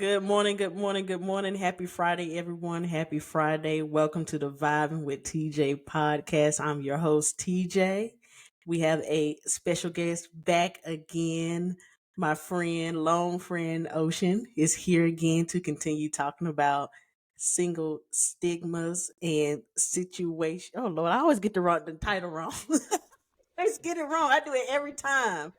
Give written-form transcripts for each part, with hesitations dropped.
Good morning, good morning, good morning. Happy Friday, everyone. Happy Friday. Welcome to the Vibing with TJ podcast. I'm your host, TJ. We have a special guest back again. My friend, long friend, Ocean, is here again to continue talking about single stigmas and situation. Oh, Lord, I always get the title wrong. I just get it wrong. I do it every time.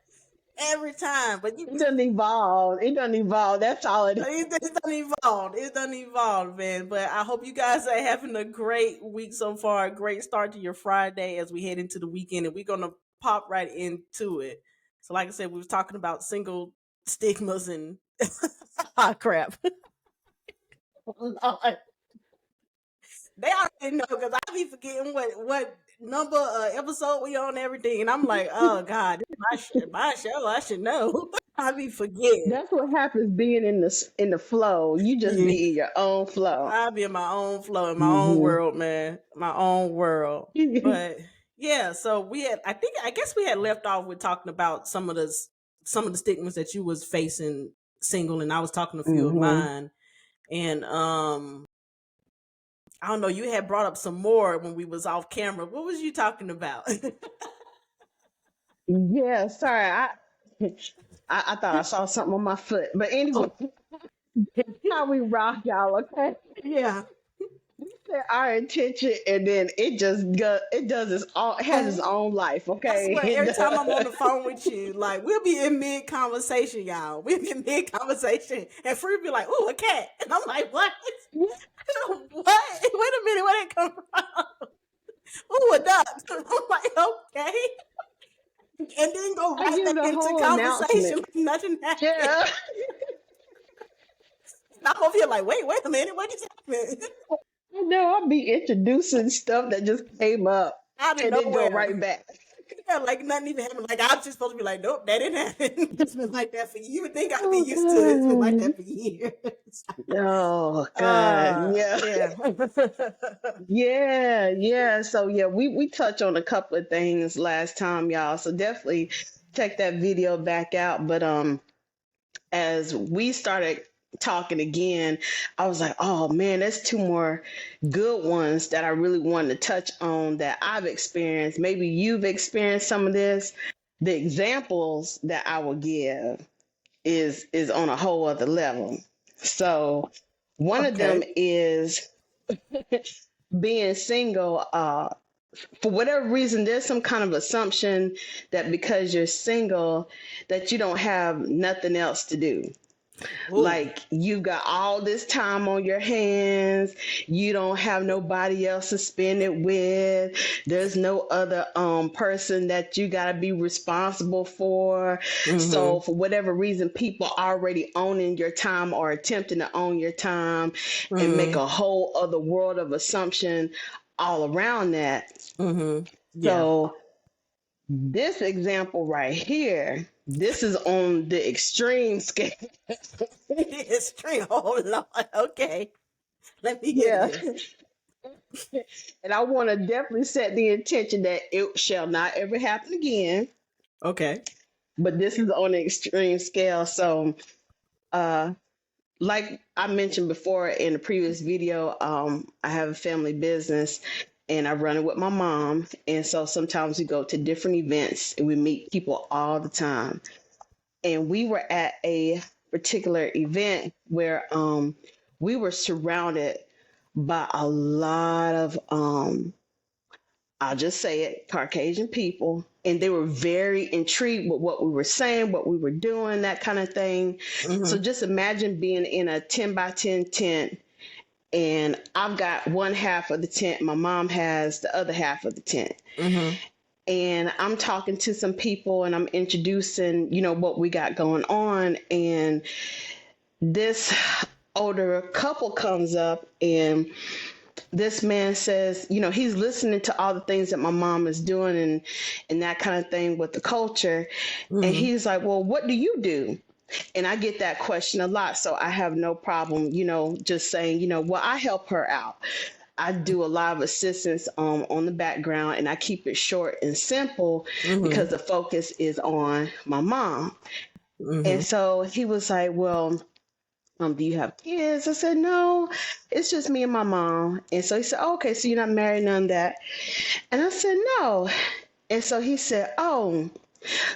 Every time. But you It doesn't evolve. It doesn't evolve. That's all it is. It done evolved. It done evolved, man. But I hope you guys are having a great week so far. A great start to your Friday as we head into the weekend, and we're gonna pop right into it. So, like I said, we was talking about single stigmas and ah crap. Lord. They already know because I be forgetting what number episode we on and everything, and I'm like, oh god, this is my show. I should know. I be forgetting. That's what happens being in the flow. You just Yeah. be in your own flow. I'll be in my own flow, in my own hmm world, man. My own world. But yeah, so I guess we had left off with talking about some of the stigmas that you was facing single, and I was talking a few of hmm mine. And I don't know, you had brought up some more when we was off camera. What was you talking about? Yeah, sorry. I thought I saw something on my foot. But anyway, Oh, how we rock, y'all, okay? yeah. Set our intention and then it does it has its own life, I okay? swear, It every time I'm on the does. phone with you, like we'll be in mid conversation, y'all. We'll be in mid conversation, and Free be like, "Ooh, a cat," and I'm like, "What? What? Wait a minute, where that come from? Ooh, a duck." I'm like, "Okay," and then go I right give back the into whole conversation announcement. like nothing happened. Yeah. And I'm over here like, "Wait a minute, what just happened?" I know I'll be introducing stuff that just came up Out of and then go nowhere. right back. Yeah, like nothing even happened. Like I was just supposed to be like, "Nope, that didn't happen." It's been like that for you. You would think I'd be Oh used to it. It's been like god. that for years. Oh god. Yeah. Yeah. Yeah. So yeah, we touched on a couple of things last time, y'all. So definitely check that video back out. But as we started talking again, I was like, oh man, there's two more good ones that I really wanted to touch on that I've experienced. Maybe you've experienced some of this. The examples that I will give is on a whole other level. So one of them Okay. is being single. For whatever reason, there's some kind of assumption that because you're single, that you don't have nothing else to do. Ooh. Like you've got all this time on your hands, you don't have nobody else to spend it with. There's no other person that you got to be responsible for. Mm-hmm. So for whatever reason, people already owning your time or attempting to own your time and make Mm-hmm. a whole other world of assumption all around that. Mm-hmm. Yeah. So this example right here, this is on the extreme scale. Extreme. Oh Lord. Okay. Let me hear Yeah. this. And I want to definitely set the intention that it shall not ever happen again. Okay. But this is on an extreme scale. So, uh, like I mentioned before in the previous video, I have a family business and I run it with my mom. And so sometimes we go to different events and we meet people all the time. And we were at a particular event where we were surrounded by a lot of I'll just say it, Caucasian people. And they were very intrigued with what we were saying, what we were doing, that kind of thing. So Mm-hmm. just imagine being in a 10 by 10 tent, and I've got one half of the tent, my mom has the other half of the tent. Mm-hmm. And I'm talking to some people and I'm introducing, what we got going on. And this older couple comes up and this man says, he's listening to all the things that my mom is doing and that kind of thing with the culture. And Mm-hmm. he's like, well, what do you do? And I get that question a lot. So I have no problem, just saying, well, I help her out. I do a lot of assistance on the background and I keep it short and simple Mm-hmm. because the focus is on my mom. Mm-hmm. And so he was like, well, Do you have kids? I said, no, it's just me and my mom. And so he said, oh, okay, so you're not married, none of that. And I said, no. And so he said, oh,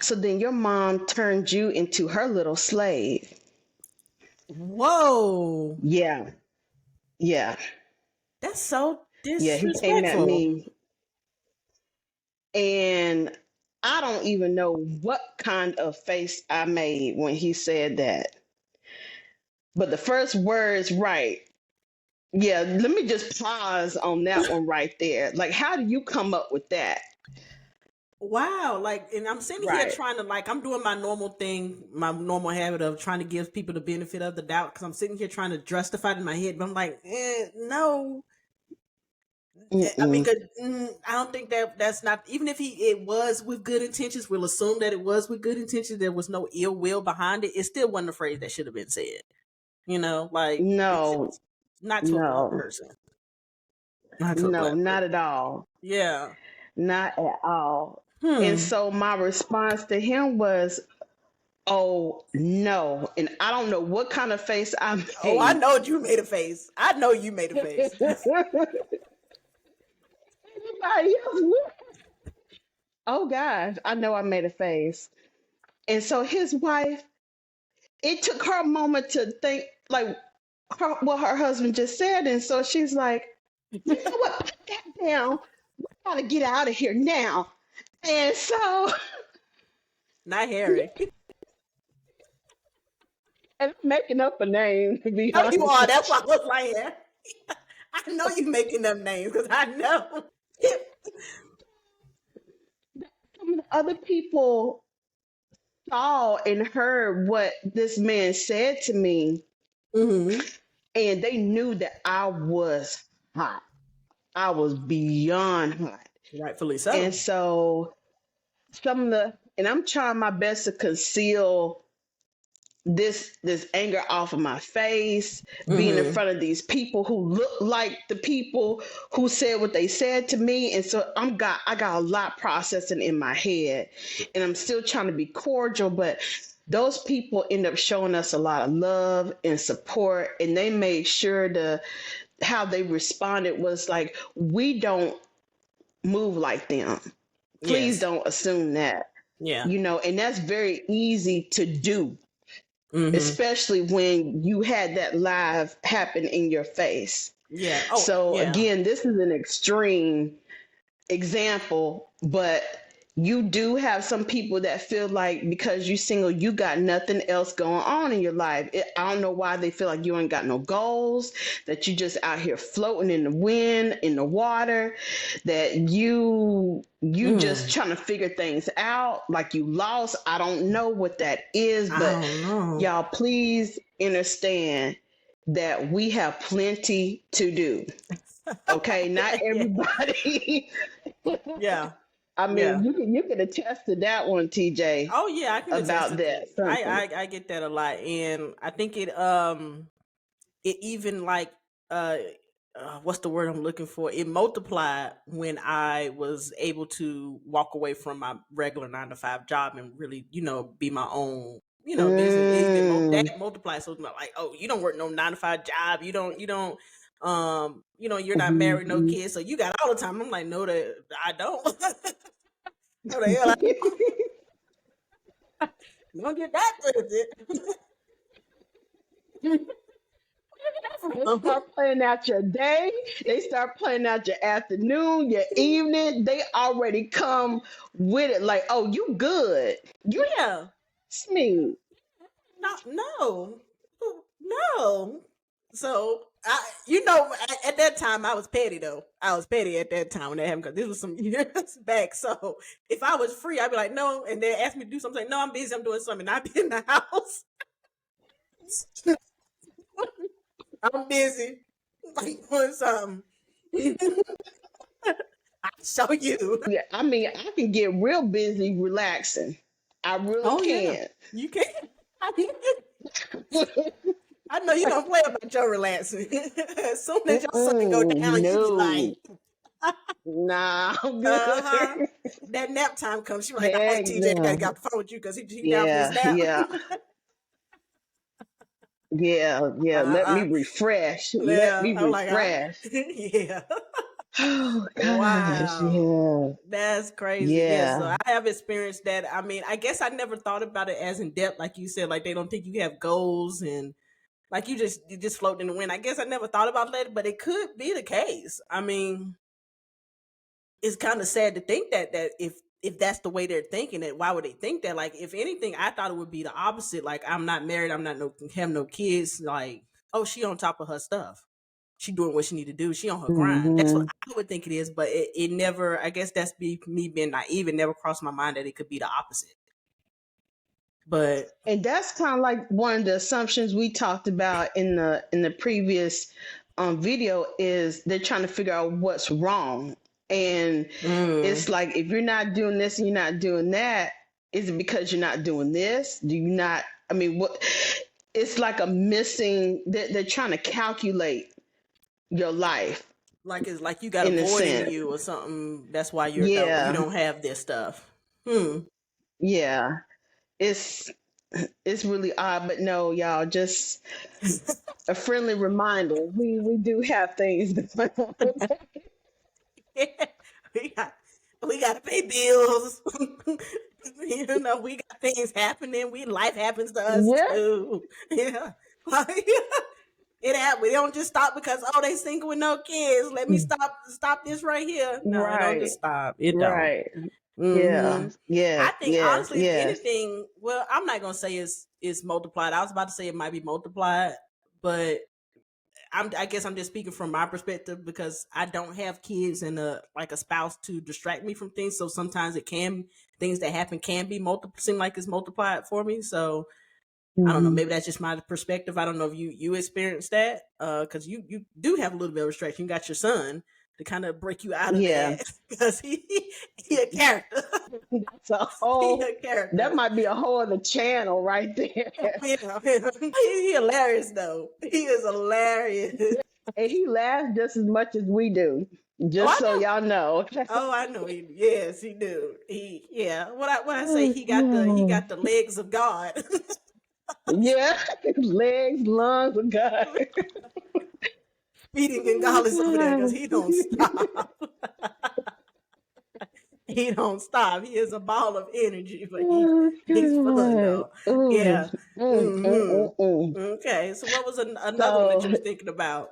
so then your mom turned you into her little slave. Whoa. Yeah, yeah, That's so yeah. He came at disrespectful. me, and I don't even know what kind of face I made when he said that. But the first words, right. Yeah, let me just pause on that one right there. Like, how do you come up with that? Wow, like, and I'm sitting here Right. trying to, like, I'm doing my normal thing, my normal habit of trying to give people the benefit of the doubt because I'm sitting here trying to justify it in my head, but I'm like, no. I mean, Mm-mm. 'cause, I don't think that's not, even if it was with good intentions, we'll assume that it was with good intentions. There was no ill will behind it. It still wasn't a phrase that should have been said. Like, it's No, just not to a grown no, person, not to a no, black not person. at all. Yeah. Not at all. And Hmm. so my response to him was, oh, no. And I don't know what kind of face I Oh, I made. know you made a face. I know you made a face. Everybody else, oh, gosh, I know I made a face. And so his wife, it took her a moment to think, like, what her husband just said. And so she's like, you know what? Put that down. We gotta get out of here now. And so, Not Harry. and I'm making up a name, to be No, you honest are. with That's why I was like, I know you making them names because I know. you. Some of the other people saw and heard what this man said to me, Hmm. and they knew that I was hot. I was beyond hot. Rightfully And so. so, and I'm trying my best to conceal this anger off of my face, being in Hmm. front of these people who look like the people who said what they said to me. And so I got a lot processing in my head, and I'm still trying to be cordial, but those people end up showing us a lot of love and support, and they made sure to how they responded was like, we don't move like them. Please Yes. don't assume that. Yeah. And that's very easy to do, Hmm. especially when you had that live happen in your face. Yeah. Oh, So yeah. again, this is an extreme example, but you do have some people that feel like because you're single, you got nothing else going on in your life. I don't know why they feel like you ain't got no goals, that you just out here floating in the wind, in the water, that you just Mm. trying to figure things out, like you lost. I don't know what that is, I but don't know. y'all please understand that we have plenty to do. Okay, not Yeah. everybody. Yeah. I Yeah. mean, you can attest to that one, TJ, Oh yeah, I can attest to about that. that something. I get that a lot, and I think it even like uh, what's the word I'm looking for? It multiplied when I was able to walk away from my regular 9 to 5 job and really, be my own, business. It even Mm. that multiplied. So it's not like, oh, you don't work no 9 to 5 job. You don't. You're not married, no Mhm. kids, so you got all the time. I'm like, no, that I don't. No, the hell, I don't get that twisted. They start planning out your day. They start planning out your afternoon, your evening. They already come with it like, oh, you good. You Yeah. me. No, no, no. So at that time I was petty though. I was petty at that time when that happened because this was some years back. So if I was free, I'd be like, no, and they ask me to do something. Like, no, I'm busy. I'm doing something. I'd be in the house. I'm busy. Like doing something. I show you. Yeah, I mean, I can get real busy relaxing. I really Oh yeah, can. you can. I know you don't play about your relaxing. As soon as your son go down, you be like, No. Nah, I'm uh huh. good. That nap time comes. She like, all right, Heck TJ, I gotta no. get off the phone with you because he down for his Yeah, nap. yeah. Yeah, yeah. Let me I, refresh. Let yeah, me I'm like, refresh. yeah. Oh gosh, Wow. yeah, That's crazy. Yeah. So yeah. I have experienced that. I mean, I guess I never thought about it as in depth, like you said, like they don't think you have goals and like you just float in the wind. I guess I never thought about that, but it could be the case. I mean, it's kind of sad to think that if that's the way they're thinking it, why would they think that? Like, if anything, I thought it would be the opposite. Like, I'm not married, I'm not no have no kids. Like, oh, she on top of her stuff. She doing what she need to do. She on her grind. That's what Hmm. I would think it is. But it never. I guess that's me being naive. It never crossed my mind that it could be the opposite. But And that's kind of like one of the assumptions we talked about in the previous video is they're trying to figure out what's wrong. And it's mm, like if you're not doing this and you're not doing that, is it because you're not doing this? Do you not? I mean, what? It's like a missing. They're trying to calculate your life like it's like you got a in a void in sense. you or something. That's why you Yeah, don't have this stuff. Hmm. yeah. It's it's really odd, but no, y'all, just a friendly reminder. We do have things going on. we got we got to pay bills. We got things happening. We life happens to us Yeah, too. Yeah, like we don't just stop because they single with no kids. Let me stop this right here. No, it don't right, just stop. It don't. right. Hmm. Yeah, yes, I think yes, honestly, if yes. anything, well, I'm not gonna say it's multiplied. I was about to say it might be multiplied, but I guess I'm just speaking from my perspective because I don't have kids and a spouse to distract me from things. So sometimes things that happen can be seem like it's multiplied for me. So I don't know. Hmm. Maybe that's just my perspective. I don't know if you experienced that because you do have a little bit of restriction. You got your son to kind of break you out of Yeah, that because he a character. that's a He whole. a That character. might be a whole other channel right there. Yeah, he hilarious though. He is hilarious. And he laughs just as much as we do. Oh, Just I so know. y'all know. Oh, I know. Yes, he do. Yeah. What I say? He got the legs of God. Yeah, legs, lungs, oh God. Speeding and Oh Gonzalez over there because God. he don't stop. He don't stop. He is a ball of energy, but Oh he's fun God. though. Ooh. Yeah. Hmm. Mm. Okay. So what was another one that you So was thinking about?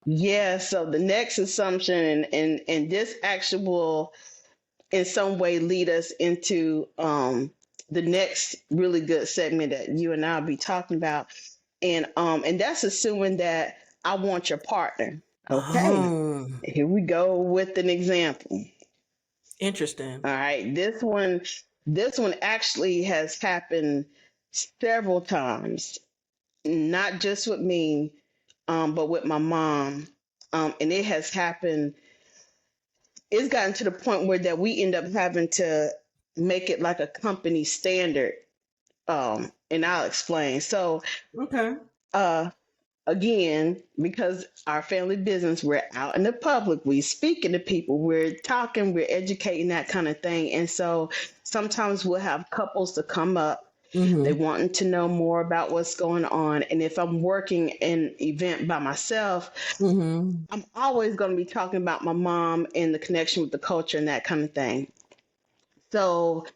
yeah, so the next assumption and this actually will in some way lead us into the next really good segment that you and I'll be talking about. And that's assuming that I want your partner. Okay. Oh, Here we go with an example. interesting. All right. This one actually has happened several times, not just with me, but with my mom. And it has happened, it's gotten to the point where that we end up having to make it like a company standard. And I'll explain. So Okay. uh again, because our family business, we're out in the public, we speaking to people, we're talking, we're educating, that kind of thing. And so sometimes we'll have couples to come up, they Mm-hmm. wanting to know more about what's going on. And if I'm working an event by myself, Mm-hmm. I'm always going to be talking about my mom and the connection with the culture and that kind of thing. So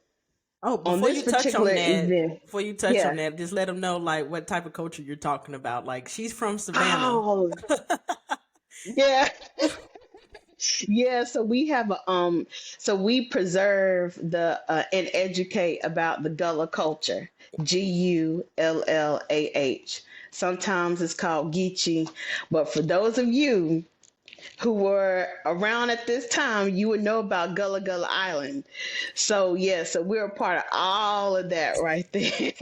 Oh, on this particular event, before you touch on yeah. that, just let them know like what type of culture you're talking about. Like she's from Savannah. Oh, yeah. Yeah, so we have a so we preserve the and educate about the Gullah culture. Gullah. Sometimes it's called Geechee, but for those of you who were around at this time, you would know about Gullah Gullah Island. So yeah, so we're a part of all of that right there.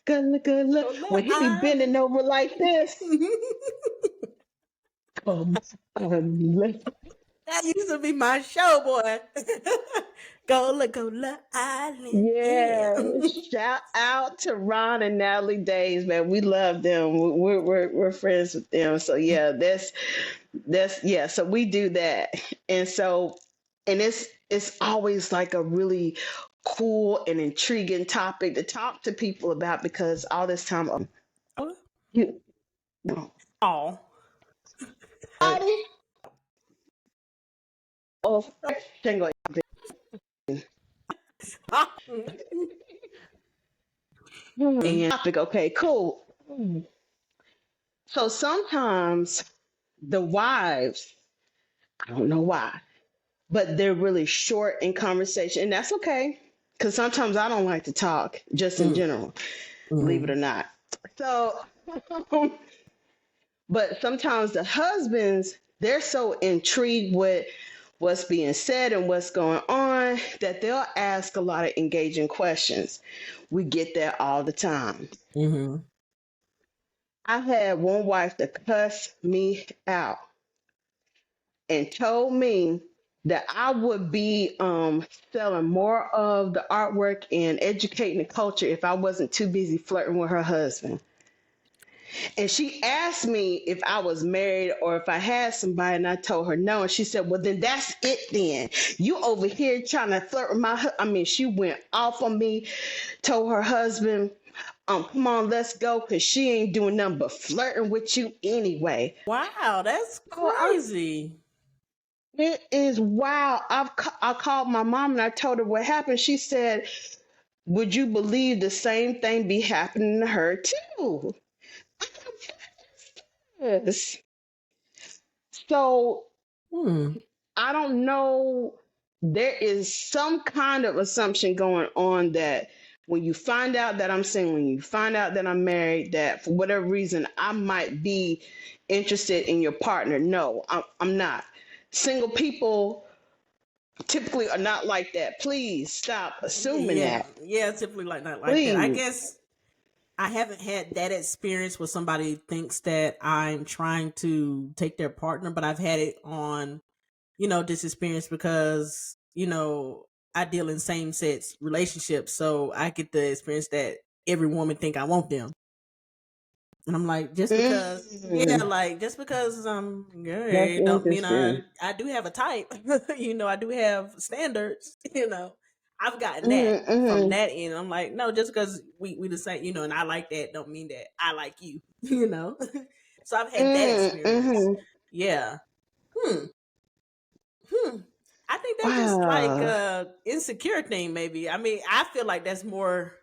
Gullah Gullah. Gullah When he be bending Island. over like this, um, um, That used to be my show, boy. Gullah Island. Yeah. yeah, shout out to Ron and Natalie Days, man. We love them. We're friends with them. So yeah, that's yeah. So we do that, and so and it's always like a really cool and intriguing topic to talk to people about because all this time. You know, Oh. body of single. And topic, okay, cool. So sometimes the wives, I don't know why, but they're really short in conversation, and that's okay. Because sometimes I don't like to talk, just in general, believe it or not. So, but sometimes the husbands, they're so intrigued with what's being said and what's going on that they'll ask a lot of engaging questions. We get that all the time. Mm-hmm. I had one wife that cussed me out and told me that I would be selling more of the artwork and educating the culture if I wasn't too busy flirting with her husband. And she asked me if I was married or if I had somebody, and I told her no. And she said, "Well, then that's it. Then you over here trying to flirt with my." I mean, she went off on me. Told her husband, come on, let's go, cause she ain't doing nothing but flirting with you anyway." Wow, that's So I'm crazy. It is wow. I called my mom and I told her what happened. She said, "Would you believe the same thing be happening to her too?" Yes. So Hmm. I don't know. There is some kind of assumption going on that when you find out that I'm single, when you find out that I'm married, that for whatever reason I might be interested in your partner. No, I'm not. Single people typically are not like that. Please stop assuming Yeah, that. yeah, typically not like that. I Please. guess I haven't had that experience where somebody thinks that I'm trying to take their partner, but I've had it on, this experience because, I deal in same sex relationships, so I get the experience that every woman think I want them. And I'm like, just because, yeah, Mm, like just because I'm that's gay, don't mean interesting. I do have a type. I do have standards. I've gotten that Mm, from mm, that end. I'm like, no, just because we the same, and I like that, don't mean that I like you. So I've had that experience. mm. Yeah. Hmm. Hmm. I think that's just like Wow. a insecure thing. Maybe. I mean, I feel like that's more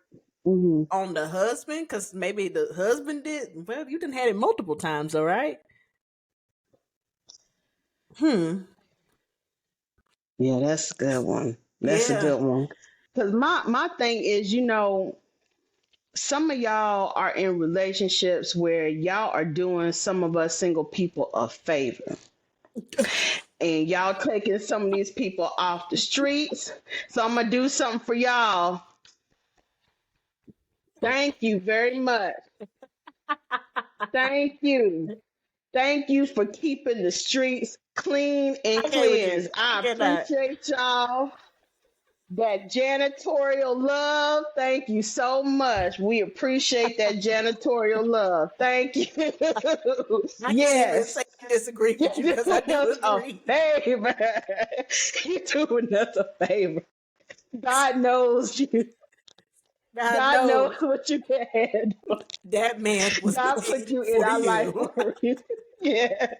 Hmm. on the husband because maybe the husband did. Well, you done had it multiple times, all right. Hmm. Yeah, that's a good one. That's a Yeah. good one. Because my thing is, some of y'all are in relationships where y'all are doing some of us single people a favor. And y'all taking some of these people off the streets. So I'm gonna do something for y'all. Thank you very much. Thank you. Thank you for keeping the streets clean and I can't with you. cleansed. I I cannot. appreciate y'all. That janitorial love, thank you so much. We appreciate that janitorial love. Thank you. I can't even say Yes. I disagree You're with you because I doing do us a agree. favor. You're doing us a favor. God knows you. God God knows knows what you had. that man was God put made you in for our life you. for a reason. Yeah.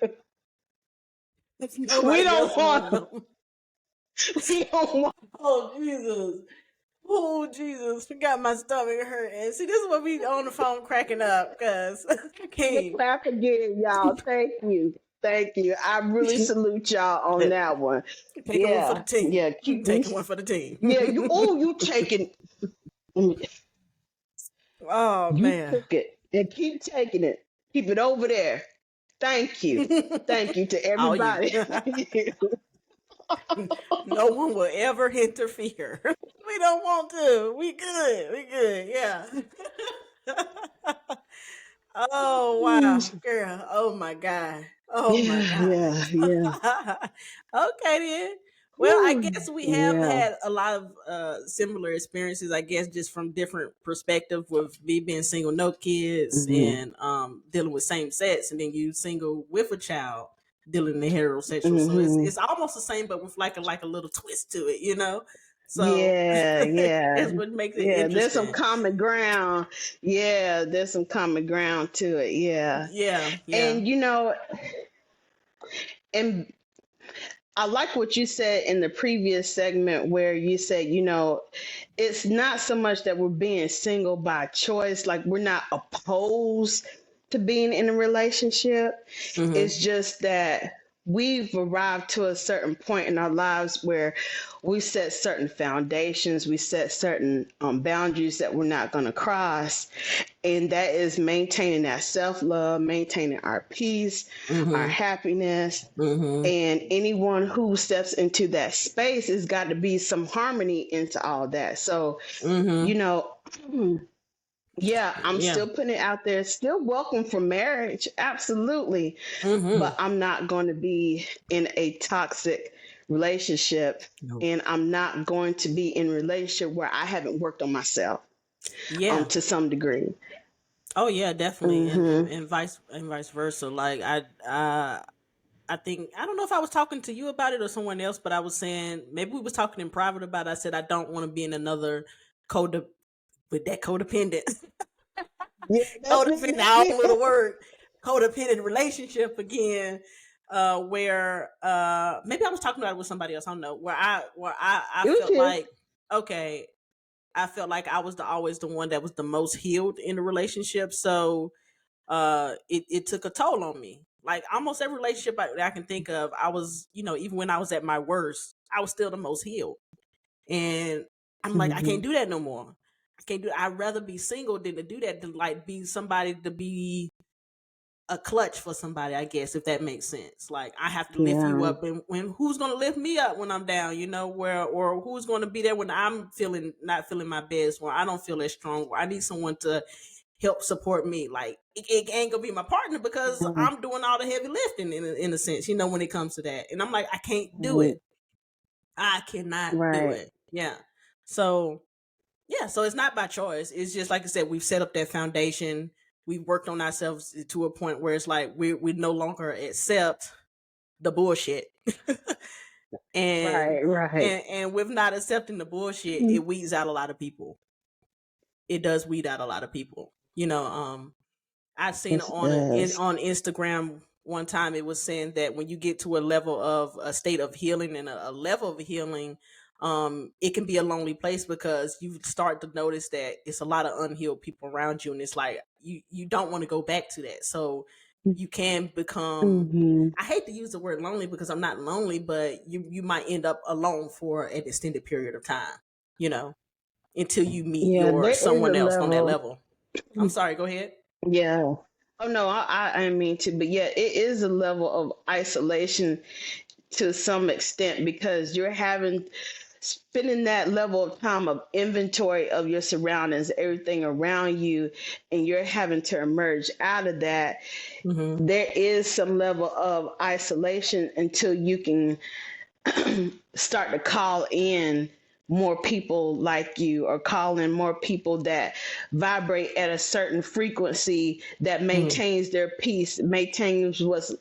If We nobody don't else want want them. we don't want Oh Jesus. Oh Jesus. Forgot my stomach hurt. And see, this is what we on the phone cracking up because I to can't. clap again, y'all. Thank you. Thank you. I really salute y'all on that one. Taking one for the Yeah. team. Yeah. Keep Taking one for the team. yeah, you taking Oh you man. took it and keep taking it. Keep it over there. Thank you. Thank you to All you. everybody. No one will ever interfere. We don't want to. We good. We good. Yeah. Oh wow, girl. Oh my god. Oh my Yeah, god. yeah, yeah. Okay then. Well, I Whew. guess we have Yeah. had a lot of similar experiences. I guess just from different perspective with me being single, no kids, Hmm. and dealing with same sex, and then you single with a child, dealing in heterosexual. So it's Hmm. it's almost the same, but with like a little twist to it. So Yeah, yeah, that's what makes it yeah. There's some interesting. common ground. Yeah, there's some common ground to it. Yeah, Yeah, yeah. and and I like what you said in the previous segment where you said, it's not so much that we're being single by choice, like we're not opposed to being in a relationship. Mhm. It's just that we've arrived to a certain point in our lives where we set certain foundations, we set certain boundaries that we're not going to cross. And that is maintaining that self love, maintaining our peace, our Mhm. happiness, Mhm. and anyone who steps into that space has got to be some harmony into all that. So, you Mhm. know, yeah, I'm Yeah. still putting it out there. Still welcome for marriage, absolutely. But Mhm. I'm not going to be in a toxic relationship, No. and I'm not going to be in a relationship where I haven't worked on myself Yeah. to some degree. Oh yeah, definitely, Hmm. and vice versa. Like I think I don't know if I was talking to you about it or someone else, but I was saying maybe we was talking in private about it. I said I don't want to be in another code with that codependent Yeah, that's it. codependent That's all it. little word codependent relationship again. Where maybe I was talking about it with somebody else. I don't know. Where I It was felt you. like okay, I felt like I was always the one that was the most healed in the relationship. So it took a toll on me. Like almost every relationship that I can think of, I was, even when I was at my worst, I was still the most healed. And I'm like, I Hmm. can't do that no more. I can't do. I'd rather be single than to do that. To like be somebody to be a clutch for somebody, I guess, if that makes sense. Like I have to lift you Yeah. up, and when who's gonna lift me up when I'm down, where or who's gonna be there when I'm feeling not feeling my best, when I don't feel as strong, where I need someone to help support me. Like it ain't gonna be my partner because Yeah. I'm doing all the heavy lifting in a sense, when it comes to that. And I'm like, I can't do Right. it. I cannot do Right. it. Yeah. So yeah, so it's not by choice. It's just like I said, we've set up that foundation. We've worked on ourselves to a point where it's like we no longer accept the bullshit. and Right. Right. and with not accepting the bullshit, it weeds out a lot of people. It does weed out a lot of people. I seen it Yes, it does. on Instagram one time. It was saying that when you get to a level of a state of healing and a level of healing, it can be a lonely place because you start to notice that it's a lot of unhealed people around you, and it's like you don't want to go back to that. So you can become. Hmm. I hate to use the word lonely because I'm not lonely, but you might end up alone for an extended period of time. You know, until you meet Yeah, your there is a someone else on that level. level. I'm sorry. Go ahead. Yeah. Oh no, I didn't mean to, but yeah, it is a level of isolation to some extent because you're having spending that level of time of inventory of your surroundings, everything around you, and you're having to emerge out of that. Hmm. There is some level of isolation until you can start to call in more people like you or call in more people that vibrate at a certain frequency that Hmm. maintains their peace, maintains what's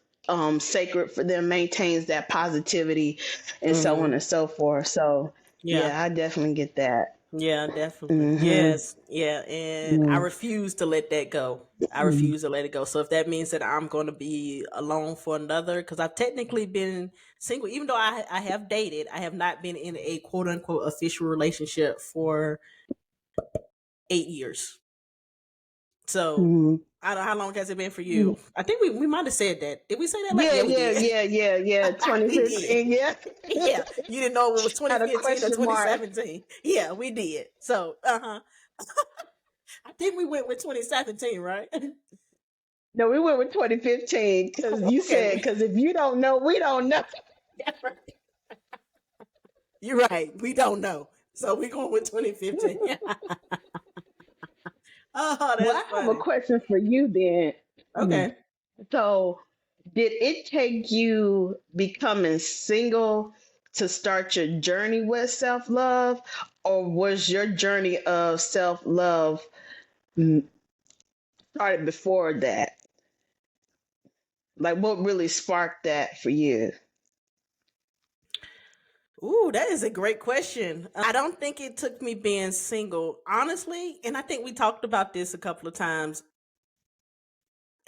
sacred for them, maintains that positivity, and so on Hmm. and so forth. So, Yeah. yeah, I definitely get that. Yeah, definitely. Hmm. Yes. Yeah. And I Yeah. refuse to let that go. I refuse to let it go. So if that means that I'm going to be alone for another, because I've technically been single, even though I have dated, I have not been in a quote unquote official relationship for 8 years. So Hmm. I don't know how long has it been for you. I think we might have said that. Did we say that? Like, Yeah, yeah, we yeah, did. yeah, yeah, yeah. We did. 2015, yeah. Yeah, you didn't know it was Had a 2015 or question mark. 2017. Yeah, we did. So, I think we went with 2017, right? No, we went with 2015 because you Okay, said, because if you don't know, we don't know. that's right. You're right. We don't know, so we're going with 2015. Oh, Well, that's I have a funny. question for you then. Okay. So, did it take you becoming single to start your journey with self love, or was your journey of self love started before that? Like, what really sparked that for you? Ooh, that is a great question. I don't think it took me being single, honestly. And I think we talked about this a couple of times.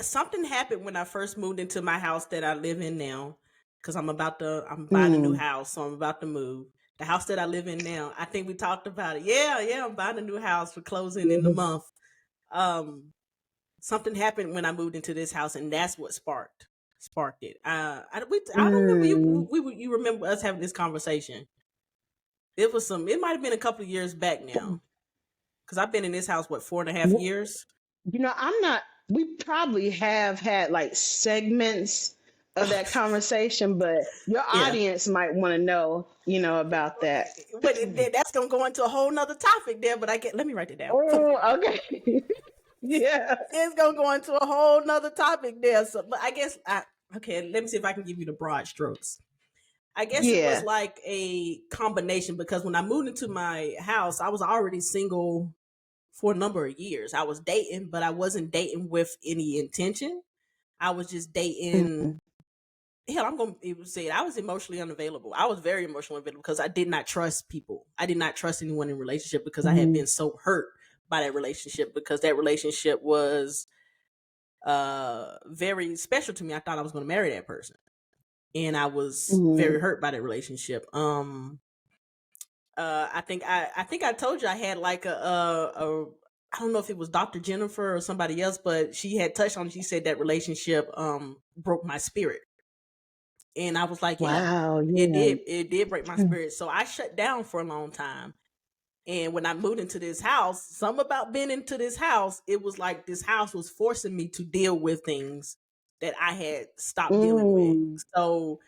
Something happened when I first moved into my house that I live in now. Because I'm buying a new Mm, house, so I'm about to move. The house that I live in now, I think we talked about it. Yeah, yeah, I'm buying a new house for closing in the yeah. month. Um, Something happened when I moved into this house, and that's what sparked it. I don't remember Mm, you remember us having this conversation. It was it might have been a couple of years back now, because I've been in this house what 4.5 years. I'm not, we probably have had like segments of that conversation, but your Yeah, audience might want to know, about that. but that's gonna go into a whole nother topic there. But let me write it down. Oh, okay. Yeah. It's gonna go into a whole nother topic there. So, but okay. Let me see if I can give you the broad strokes. I guess it was Yeah. like a combination because when I moved into my house, I was already single for a number of years. I was dating, but I wasn't dating with any intention. I was just dating. Mm, Hell, I'm going to even say it. I was emotionally unavailable. I was very emotionally unavailable because I did not trust people. I did not trust anyone in a relationship because I had mm, been so hurt by that relationship because that relationship was very special to me. I thought I was going to marry that person, and I was very mm, hurt by that relationship. I think I told you I had like a I don't know if it was Dr. Jennifer or somebody else, but she had touched on. She said that relationship broke my spirit, and I was like, yeah, wow. it Yeah. did. It did break my spirit. So I shut down for a long time. And when I moved into this house, something about being into this house, it was like this house was forcing me to deal with things that I had stopped dealing with. Mm, So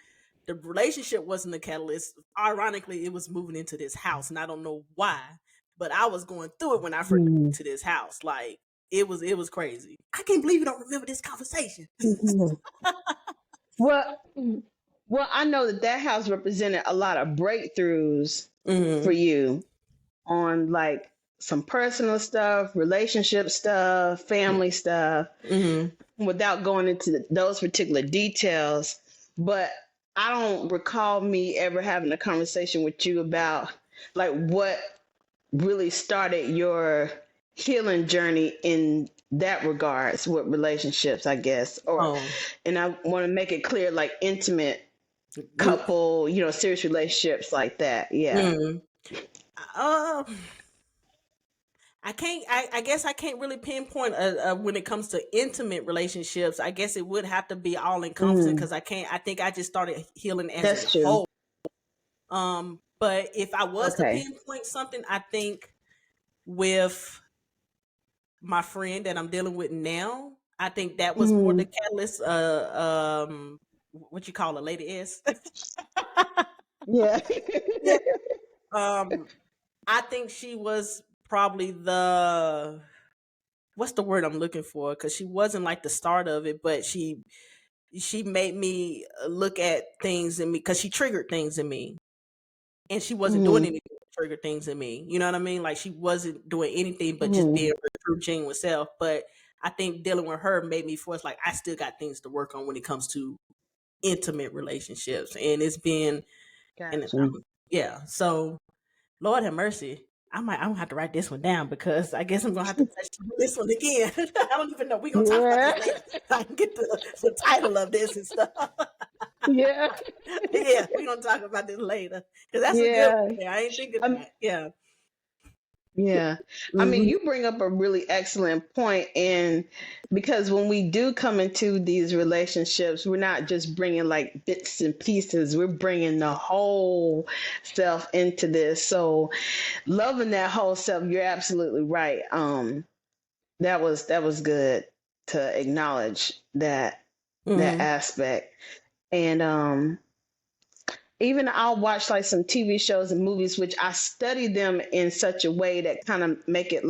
the relationship wasn't the catalyst. Ironically, it was moving into this house, and I don't know why, but I was going through it when I first mm, moved to this house. Like it was crazy. I can't believe you don't remember this conversation. mm. Well, well, I know that house represented a lot of breakthroughs for Hmm. you on like some personal stuff, relationship stuff, family stuff, Hmm. without going into those particular details. But I don't recall me ever having a conversation with you about like what really started your healing journey in that regards with relationships, I guess. Or Oh. and I want to make it clear, like intimate couple, serious relationships like that. Yeah. Mm. Uh, I can't. I guess I can't really pinpoint when it comes to intimate relationships. I guess it would have to be all encompassing Mm, because I can't. I think I just started healing as a that's true. whole. But if I was to Okay. pinpoint something, I think with my friend that I'm dealing with now, I think that was more the Mm, catalyst. What you call a lady is? yeah. Yeah. Um, I think she was probably the what's the word I'm looking for? Because she wasn't like the start of it, but she made me look at things in me because she triggered things in me, and she wasn't doing Mm, anything to trigger things in me. You know what I mean? Like she wasn't doing anything but just being mm, her true genuine self. But I think dealing with her made me force like I still got things to work on when it comes to intimate relationships, and it's been and gotcha. yeah. So Lord have mercy. I'm gonna have to write this one down because I guess I'm gonna have to touch this one again. I don't even know. We're gonna talk about Yeah. this later. So I can get the title of this and stuff. Yeah. Yeah, we're gonna talk about this later. Because that's a good one Yeah. there. I ain't thinking Um, that. Yeah. yeah. I mean, Hmm. you bring up a really excellent point, and because when we do come into these relationships, we're not just bringing like bits and pieces, we're bringing the whole self into this. So, loving that whole self, you're absolutely right. That was good to acknowledge that Hmm. aspect. And even I'll watch like some TV shows and movies, which I study them in such a way that kind of make it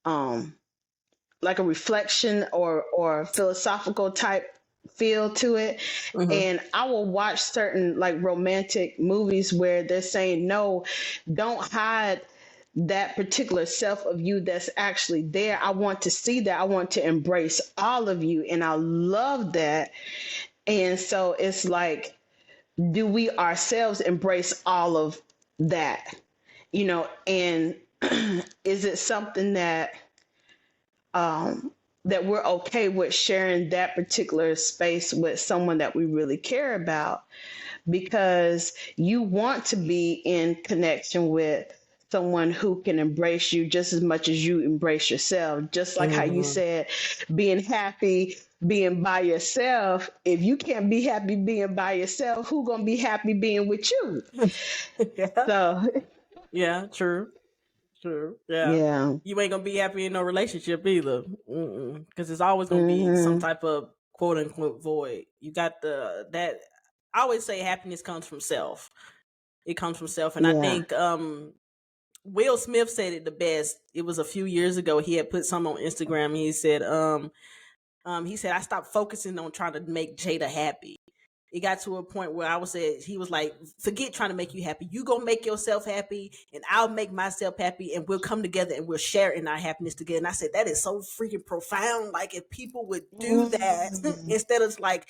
um like a reflection or philosophical type feel to it. Hmm. And I will watch certain like romantic movies where they're saying, no, don't hide that particular self of you that's actually there. I want to see that. I want to embrace all of you. And I love that. And so it's like do we ourselves embrace all of that? And is it something um, that we're okay with sharing that particular space with someone that we really care about? Because you want to be in connection with someone who can embrace you just as much as you embrace yourself. Just like how you Hmm. said, being happy being by yourself. If you can't be happy being by yourself, who gonna be happy being with you? Yeah. So Yeah. True. True. Yeah. yeah. You ain't gonna be happy in no relationship either, because it's always gonna be some Mhm. type of quote unquote void. You got the that. I always say happiness comes from self. It comes from self, and I Yeah. think Will Smith said it the best. It was a few years ago. He had put something on Instagram. And he said, I stopped focusing on trying to make Jada happy. It got to a point where I was said he was like, forget trying to make you happy. You gonna make yourself happy, and I'll make myself happy, and we'll come together and we'll share in our happiness together. And I said that is so freaking profound. Like if people would do that Mhm. instead of like,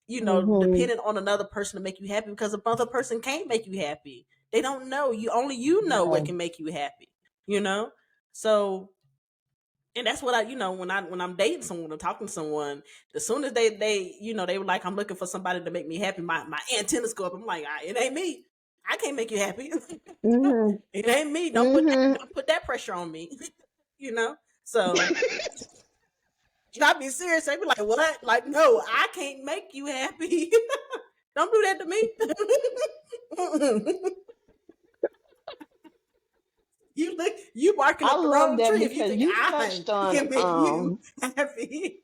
Mhm. depending on another person to make you happy, because another person can't make you happy. They don't know you. Only you know what Right. can make you happy. You know. So and that's what I, when I'm dating someone or talking to someone, as soon as they were like, I'm looking for somebody to make me happy, my antennas go up. I'm like, it ain't me. I can't make you happy. Mhm. It ain't me. Mhm. Don't put that pressure on me. you know. So I be serious. They be like, what? Like, no, I can't make you happy. Don't do that to me. You barking I up the love wrong that tree if you because think you I touched on can make you happy.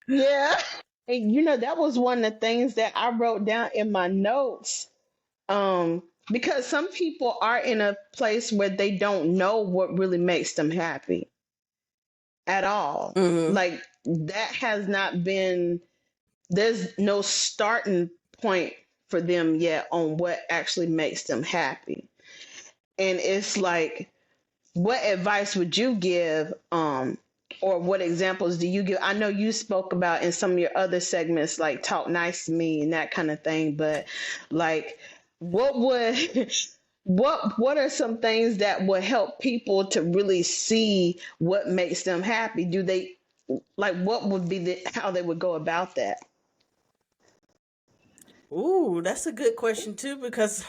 yeah. And that was one of the things that I wrote down in my notes. Because some people are in a place where they don't know what really makes them happy at all. Hmm. Like that has not been, there's no starting point for them yet on what actually makes them happy. And it's like, what advice would you give, or what examples do you give? I know you spoke about in some of your other segments, like talk nice to me and that kind of thing, but like, what would what are some things that would help people to really see what makes them happy? Do they, like, what would be how they would go about that? Ooh, that's a good question too because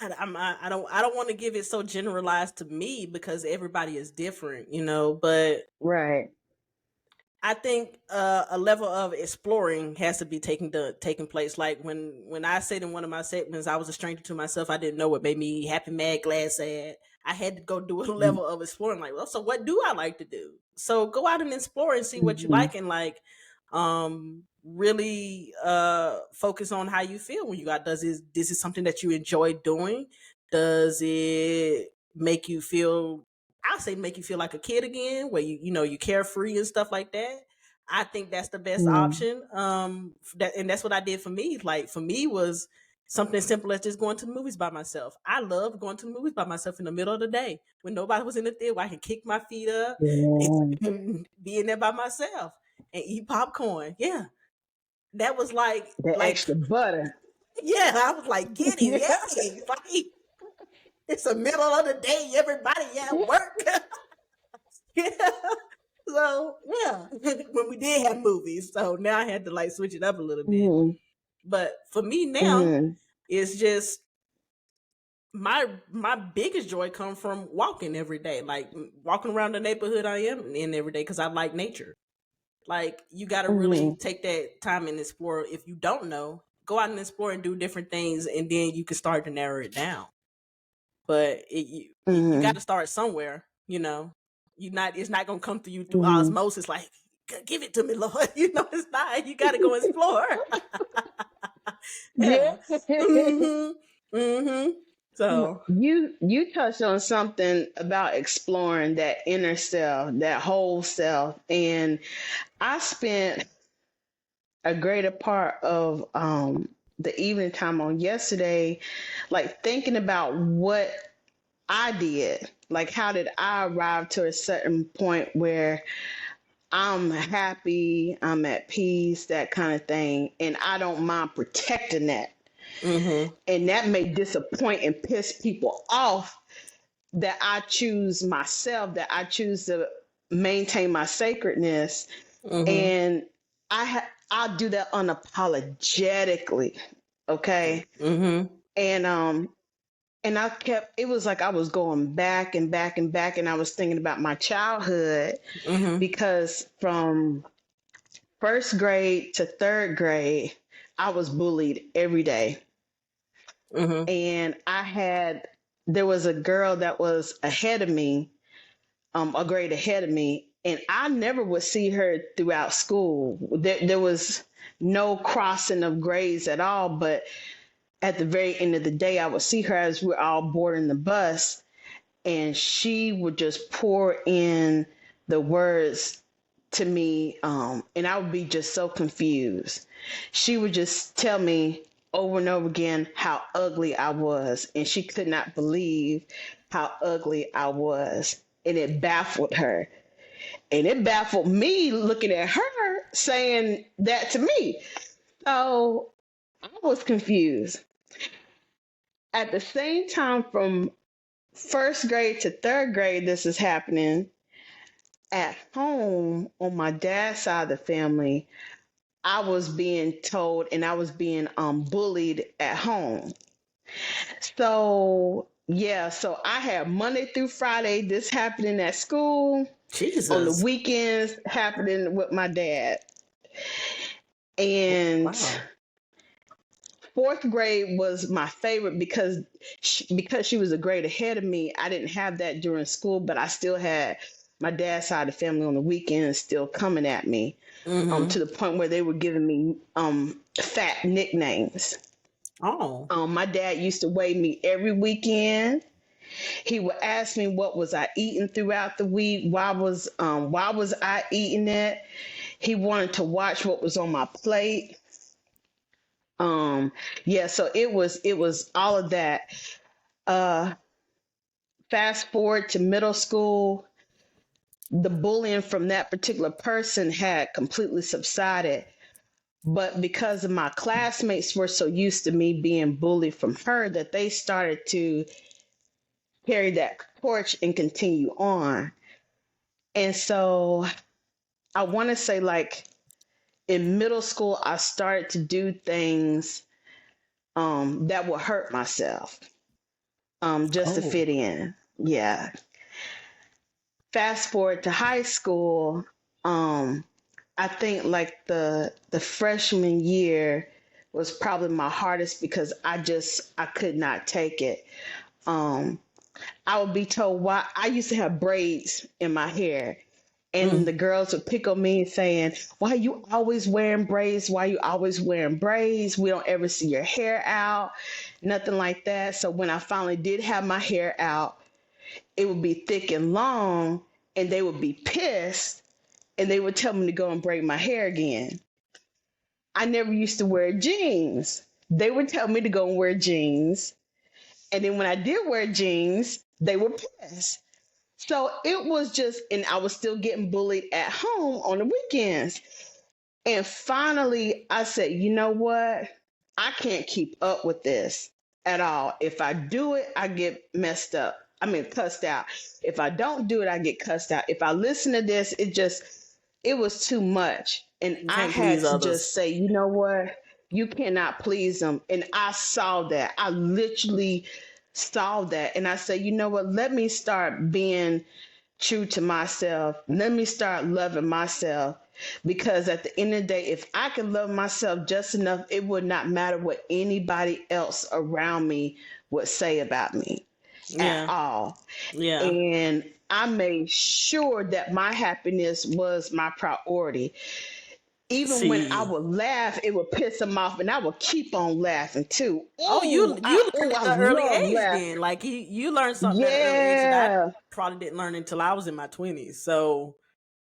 God, I don't want to give it so generalized to me because everybody is different, but Right. I think a level of exploring has to be taking place. Like when I said in one of my segments, I was a stranger to myself. I didn't know what made me happy, mad, glad, sad. I had to go do a level of exploring. Like, well, so what do I like to do? So go out and explore and see what you Mm-hmm. like, and like, really focus on how you feel when you got. Does this is something that you enjoy doing? Does it make you feel, I say make you feel like a kid again, where you carefree and stuff like that. I think that's the best Mm-hmm. option. And that's what I did for me. Like for me was something simple as just going to the movies by myself. I love going to the movies by myself in the middle of the day when nobody was in the theater. Where I can kick my feet up Yeah. and be in there by myself and eat popcorn. Yeah, that was like The like extra butter. yeah. I was like, get it, Yeah. yay! Like it's the middle of the day, everybody at work. Yeah. So yeah, when we did have movies, so now I had to like switch it up a little bit. Mm-hmm. But for me now, Mm-hmm. it's just my biggest joy comes from walking every day, like walking around the neighborhood I am in every day because I like nature. Like you got to really Mm-hmm. take that time and explore. If you don't know, go out and explore and do different things, and then you can start to narrow it down. But you got Mm-hmm. to start somewhere. You not it's not gonna come to you through Mm-hmm. osmosis. Like, give it to me, Lord." It's not. You got to go explore. Yeah. Yeah. Mhm. Mhm. So. You touched on something about exploring that inner self, that whole self, and I spent a greater part of the evening time on yesterday, like thinking about what I did, like how did I arrive to a certain point where I'm happy, I'm at peace, that kind of thing, and I don't mind protecting that. Mhm. And that may disappoint and piss people off, that I choose myself, that I choose to maintain my sacredness. Mhm. And I'll do that unapologetically. Okay. Mhm. And I kept, it was like I was going back and back and back, and I was thinking about my childhood, Mhm. because from first grade to third grade, I was bullied every day. Mhm. And there was a girl that was ahead of me, a grade ahead of me, and I never would see her throughout school. There was no crossing of grades at all, but at the very end of the day, I would see her as we're all boarding the bus, and she would just pour in the words to me, and I would be just so confused. She would just tell me over and over again how ugly I was, and she could not believe how ugly I was, and it baffled her. And it baffled me looking at her saying that to me. So I was confused. At the same time, from first grade to third grade, this is happening. At home, on my dad's side of the family, I was being told, and I was being bullied at home. So yeah, so I had Monday through Friday this happening at school, on the Jesus. weekends happening with my dad. And Wow. fourth grade was my favorite because she was a grade ahead of me. I didn't have that during school, but I still had my dad's side of the family on the weekends still coming at me, Mhm. to the point where they were giving me fat nicknames. Oh. My dad used to weigh me every weekend. He would ask me what was I eating throughout the week, why was I eating it. He wanted to watch what was on my plate. Um, yeah, so it was all of that. Uh, Fast forward to middle school, the bullying from that particular person had completely subsided. But because of my classmates were so used to me being bullied from her, that they started to carry that torch and continue on. And so I want to say, like, in middle school, I started to do things that would hurt myself, just to Oh. fit in. Yeah. Fast forward to high school, um, I think like the freshman year was probably my hardest, because I could not take it. Um, I would be told why I used to have braids in my hair. And Mm. the girls would pick on me saying, "Why you always wearing braids? Why you always wearing braids? We don't ever see your hair out." Nothing like that. So when I finally did have my hair out, it would be thick and long, and they would be pissed, and they would tell me to go and braid my hair again. I never used to wear jeans. They would tell me to go and wear jeans. And then when I did wear jeans, they were pissed. So it was just, and I was still getting bullied at home on the weekends. And finally, I said, you know what? I can't keep up with this at all. If I do it, I get messed up. I mean, cussed out. If I don't do it, I get cussed out. If I listen to this, it was too much. And You I can't had please to others. just say, you know what? You cannot please them. And I saw that. I literally saw that. And I said, you know what? Let me start being true to myself. Let me start loving myself, because at the end of the day, if I can love myself just enough, it would not matter what anybody else around me would say about me at Yeah. all. Yeah. And I made sure that my happiness was my priority. Even when I See. would laugh, it would piss them off, and I would keep on laughing too. Oh, you learned I at an early love age laughing. then. Like you learned something at an early age that I Yeah. probably didn't learn until I was in my 20s. So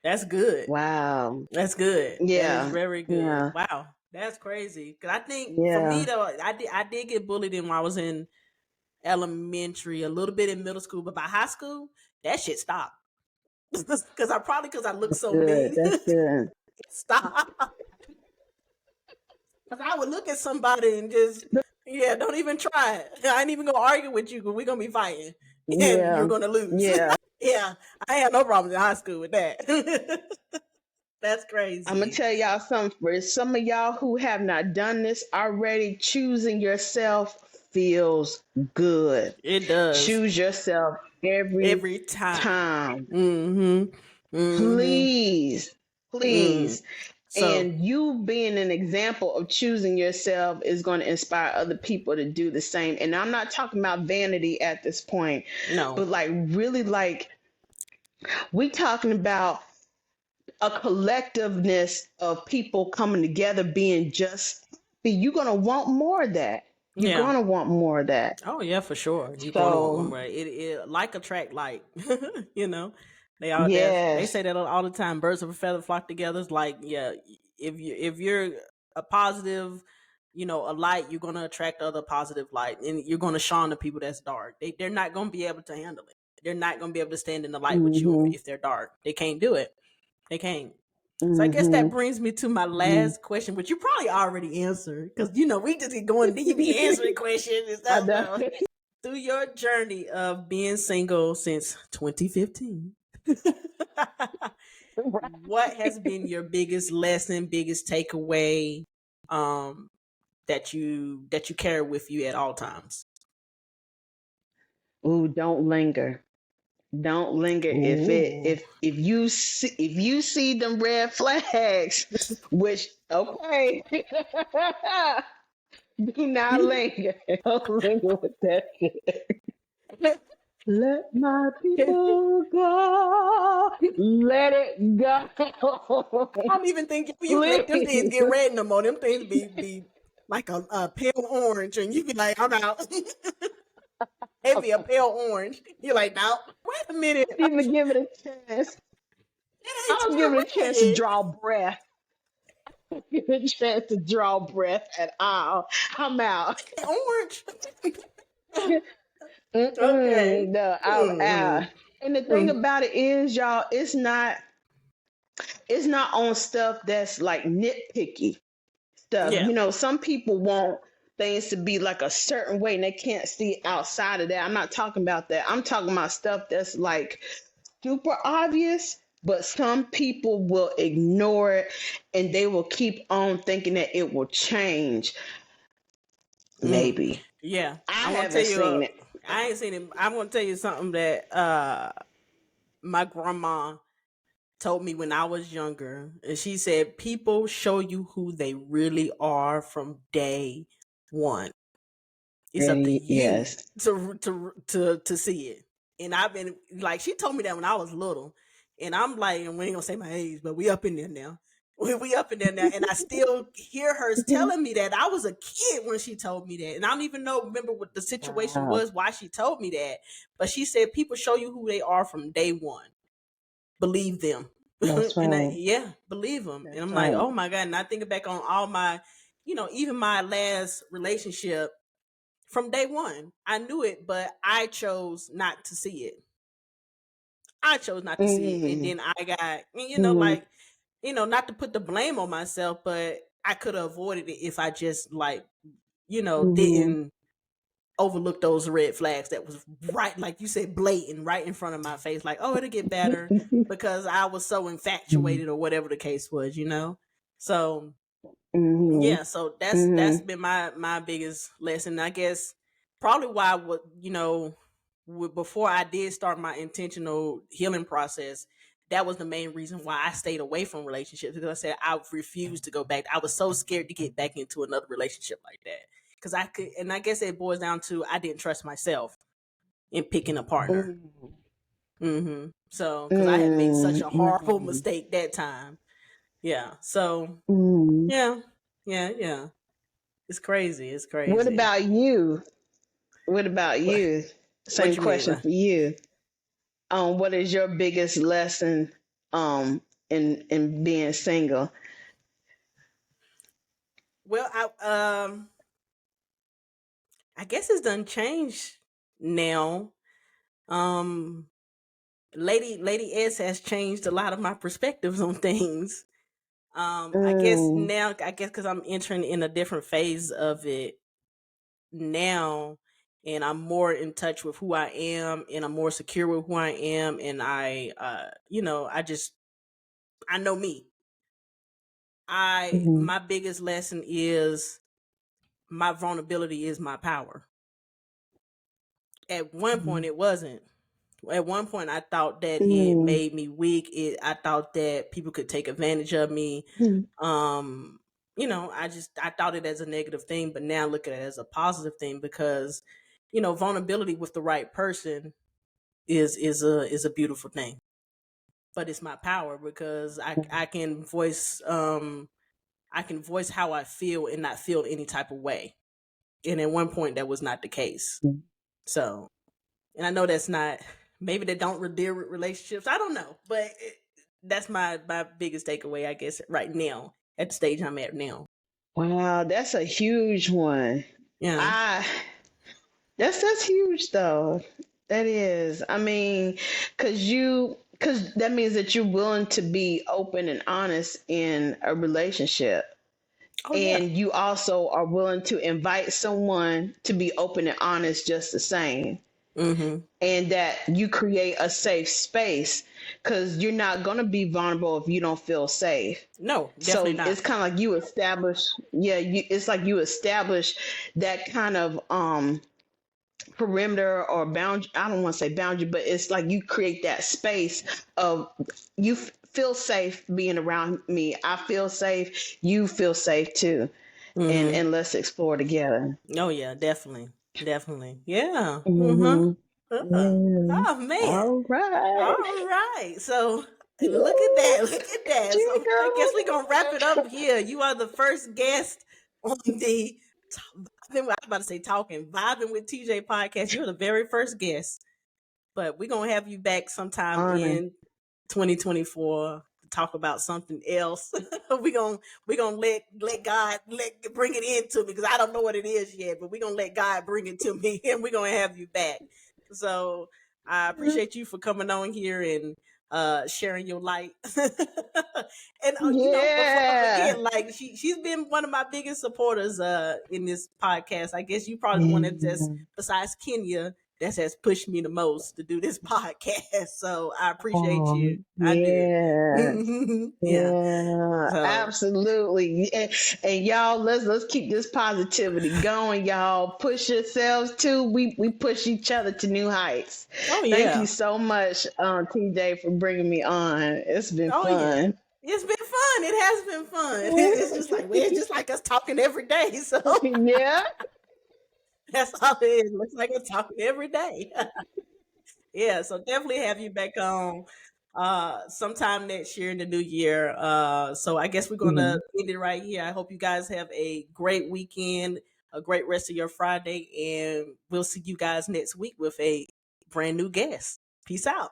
that's good. Wow. That's good. That is Yeah. very good. Yeah. Wow. That's crazy. Cause I think for me Yeah. though, I did get bullied in when I was in elementary, a little bit in middle school, but by high school, that shit stopped. Cause I look so Good. mean. That's good. Stop. Cause I would look at somebody and just Yeah, don't even try it. I ain't even gonna argue with you because we're gonna be fighting and you're Yeah. gonna lose. Yeah. Yeah, I had no problems in high school with that. That's I'm gonna crazy. tell y'all something. For some of y'all who have not done this already, choosing yourself feels good. It does Choose yourself every every time. time. Mm-hmm. Mm-hmm. Please, Mm. please. So And you being an example of choosing yourself is going to inspire other people to do the same. And I'm not talking about vanity at this point, no. but like really like we talking about a collectiveness of people coming together being just you're going to want more of that. You're Yeah. going to want more of that. Oh yeah, for sure. You're gonna want one, So, right? It like attract like. you know, they yes. say that all the time. Birds of a feather flock together. It's like yeah, if you're a positive, a light, you're gonna attract other positive light, and you're gonna shine the people that's dark. They're not gonna be able to handle it. They're not gonna be able to stand in the light with you Mhm. if they're dark. They can't do it. They can't. So I guess that Mhm. brings me to my Mhm. last question, which you probably already answered because we just get going. You be answering questions and I stuff. know. So through your journey of being single since 2015, what has been your biggest lesson, biggest takeaway, um, that you carry with you at all times? Ooh, don't linger. Don't linger Ooh. if you see them red flags, which okay, do not linger. Don't linger with that shit. Let my people go. Let it go. I don't even think you let them things Please. get red no more. Them things be like a pale orange, and you be like, I'm out. It be a pale orange. You're like, no, wait a minute. Even give it a chance. It ain't I'll give it a chance to turned draw breath. Give it a chance to draw breath at all. I'm out. red. Orange. Okay. No, I'm out. Mm-hmm. And the thing Mm. about it is, y'all, it's not on stuff that's like nitpicky stuff. Yeah. Some people want things to be like a certain way and they can't see outside of that. I'm not talking about that. I'm talking about stuff that's like super obvious, but some people will ignore it and they will keep on thinking that it will change. Mm. Maybe. Yeah. I I'm gonna tell haven't you. seen it. I ain't seen it. I'm gonna tell you something that my grandma told me when I was younger, and she said people show you who they really are from day one. It's up to you Yes. to see it. And I've been like she told me that when I was little, and I'm like, and we ain't gonna say my age, but we up in there now. We up in there now, and I still hear her telling me that I was a kid when she told me that, and I don't even remember what the situation Wow. was, why she told me that, but she said people show you who they are from day one. Believe them, That's and right. yeah, believe them. And That's I'm like, right. oh my god! And I think back on all my, even my last relationship from day one. I knew it, but I chose not to see it. I chose not to see it. And Mm-hmm. then I got, Mm-hmm. like, not to put the blame on myself, but I could have avoided it if I just, like, Mm-hmm. didn't overlook those red flags that was right, like you said, blatant, right in front of my face. Like, oh, it'll get better because I was so infatuated or whatever the case was. So, Mm-hmm. yeah, so that's Mm-hmm. been my biggest lesson. I guess probably why what before I did start my intentional healing process, that was the main reason why I stayed away from relationships because I said I refused to go back. I was so scared to get back into another relationship like that because I could, and I guess it boils down to I didn't trust myself in picking a partner. Mm-hmm. So because I had made such a horrible Mm-hmm. mistake that time. Yeah. So Mm-hmm. yeah, yeah. It's crazy. It's What crazy. about you? What about What you? what Same you mean? question for you. What is your biggest lesson in being single? Well, I guess it's done changed now. Um Lady S has changed a lot of my perspectives on things. I guess Mm, now, I guess because I'm entering in a different phase of it. now, and I'm more in touch with who I am, and I'm more secure with who I am, and I know me. Mhm. My biggest lesson is my vulnerability is my power. At one point, Mhm. it wasn't. At one point, I thought that it Mhm. made me weak. I thought that people could take advantage of me. Mhm. Um, I thought it as a negative thing, but now look at it as a positive thing because, vulnerability with the right person is a beautiful thing. But it's my power because I can voice how I feel and not feel any type of way. And at one point, that was not the case. So, and I know that's not, maybe they don't deal with relationships. I don't know, but that's my biggest takeaway, I guess, right now at the stage I'm at now. Wow, that's a huge one. Yeah. I that's huge though. That is. I mean, cuz that means that you're willing to be open and honest in a relationship. Oh yeah. And you also are willing to invite someone to be open and honest just the same. Mm-hmm. And that you create a safe space cuz you're not going to be vulnerable if you don't feel safe. No, definitely So not. it's kind of like you establish, yeah, it's like you establish that kind of perimeter or boundary. I don't want to say boundary, but it's like you create that space of you feel safe being around me. I feel safe. You feel safe too, and Mm-hmm. let's explore together. Oh yeah, definitely, definitely. Yeah. Mm-hmm. Mm-hmm. Yeah. Oh man. All right. All right. So look at that. Yes. Look at that. Gee, So I guess we're gonna wrap it up girl. here. You are the first guest on the I was about to say talking, vibing with TJ podcast. You're the very first guest. But we're gonna have you back sometime Honor. in 2024 to talk about something else. we gonna let God bring it into me because I don't know what it is yet, but we're gonna let God bring it to me and we're gonna have you back. So I appreciate you for coming on here and sharing your light. And before I Yeah. forget, like she's been one of my biggest supporters in this podcast. I guess you probably the one that just Yeah. besides Kenya that has pushed me the most to do this podcast. So I appreciate Oh, you. I do. yeah. Yeah. Yeah, So absolutely. And y'all, let's keep this positivity going, y'all. Push yourselves too. We push each other to new heights. oh Thank you yeah. so much, TJ, for bringing me on. It's been Oh yeah. fun. It's been fun. It has been fun. It's just like it's just like us talking every day. So Yeah. that's all it is. Looks like us talking every day. Yeah, so definitely have you back on sometime next year in the new year. So I guess we're gonna Mhm. end it right here. I hope you guys have a great weekend, a great rest of your Friday, and we'll see you guys next week with a brand new guest. Peace out.